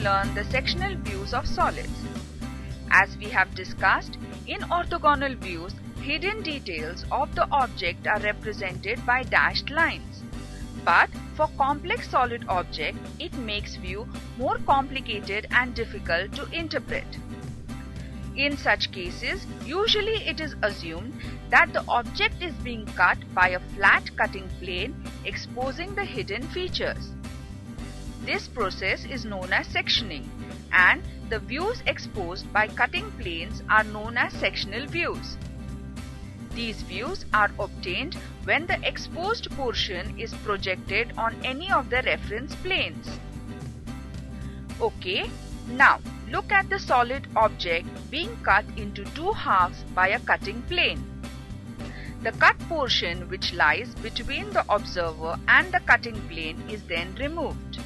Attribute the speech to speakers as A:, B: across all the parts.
A: learn the sectional views of solids. As we have discussed, in orthogonal views, hidden details of the object are represented by dashed lines. But for complex solid object, it makes view more complicated and difficult to interpret. In such cases, usually it is assumed that the object is being cut by a flat cutting plane exposing the hidden features. This process is known as sectioning, and the views exposed by cutting planes are known as sectional views. These views are obtained when the exposed portion is projected on any of the reference planes. Okay, now look at the solid object being cut into two halves by a cutting plane. The cut portion which lies between the observer and the cutting plane is then removed.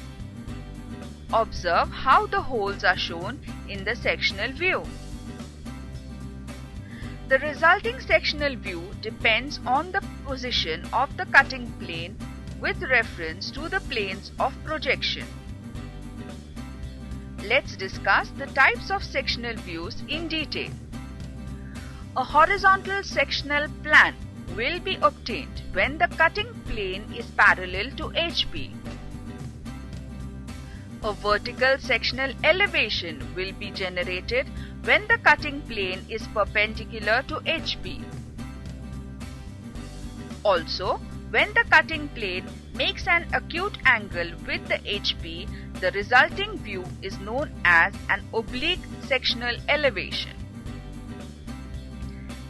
A: Observe how the holes are shown in the sectional view. The resulting sectional view depends on the position of the cutting plane with reference to the planes of projection. Let's discuss the types of sectional views in detail. A horizontal sectional plan will be obtained when the cutting plane is parallel to HP. A vertical sectional elevation will be generated when the cutting plane is perpendicular to HP. Also, when the cutting plane makes an acute angle with the HP, the resulting view is known as an oblique sectional elevation.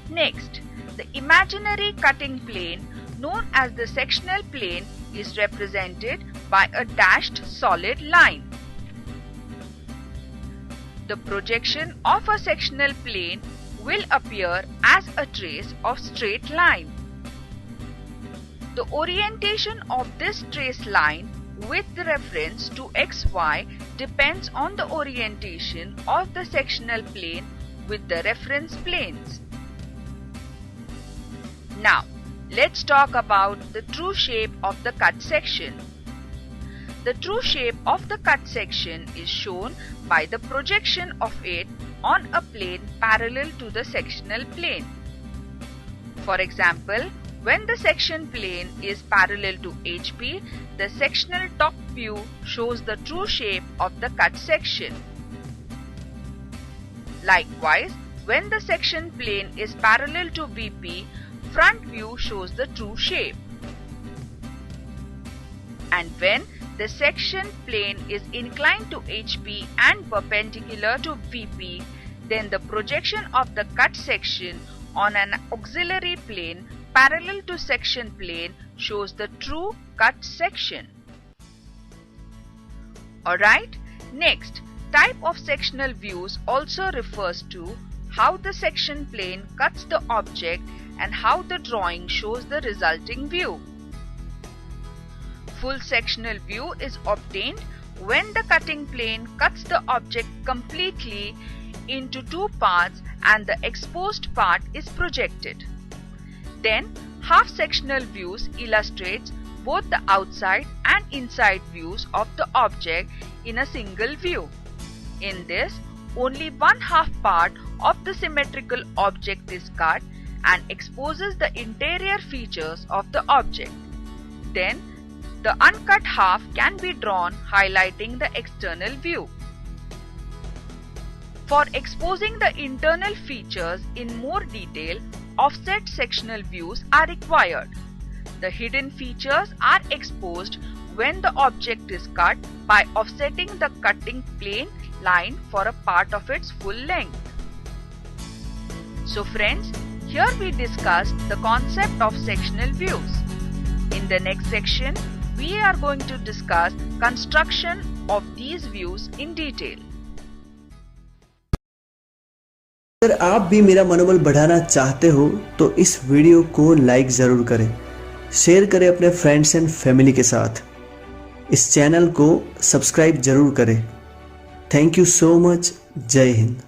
A: Next, the imaginary cutting plane known as the sectional plane is represented by a dashed solid line. The projection of a sectional plane will appear as a trace of straight line. The orientation of this trace line with reference to XY depends on the orientation of the sectional plane with the reference planes. Now, let's talk about the true shape of the cut section. The true shape of the cut section is shown by the projection of it on a plane parallel to the sectional plane. For example, when the section plane is parallel to HP, the sectional top view shows the true shape of the cut section. Likewise, when the section plane is parallel to VP, front view shows the true shape. And when the section plane is inclined to HP and perpendicular to VP, then the projection of the cut section on an auxiliary plane parallel to section plane shows the true cut section. Alright, next, type of sectional views also refers to how the section plane cuts the object and how the drawing shows the resulting view. Full sectional view is obtained when the cutting plane cuts the object completely into two parts and the exposed part is projected. Then, half sectional views illustrates both the outside and inside views of the object in a single view. In this, only one half part of the symmetrical object is cut and exposes the interior features of the object. Then, the uncut half can be drawn highlighting the external view. For exposing the internal features in more detail, offset sectional views are required. The hidden features are exposed when the object is cut by offsetting the cutting plane line for a part of its full length. So friends, here we discussed the concept of sectional views. In the next section, we are going to discuss construction of these views in detail.
B: अगर आप भी मेरा मनोबल बढ़ाना चाहते हो तो इस वीडियो को लाइक ज़रूर करें, शेयर करें अपने फ्रेंड्स एंड फैमिली के साथ। इस चैनल को सब्सक्राइब ज़रूर करें। Thank you so much. जय हिंद।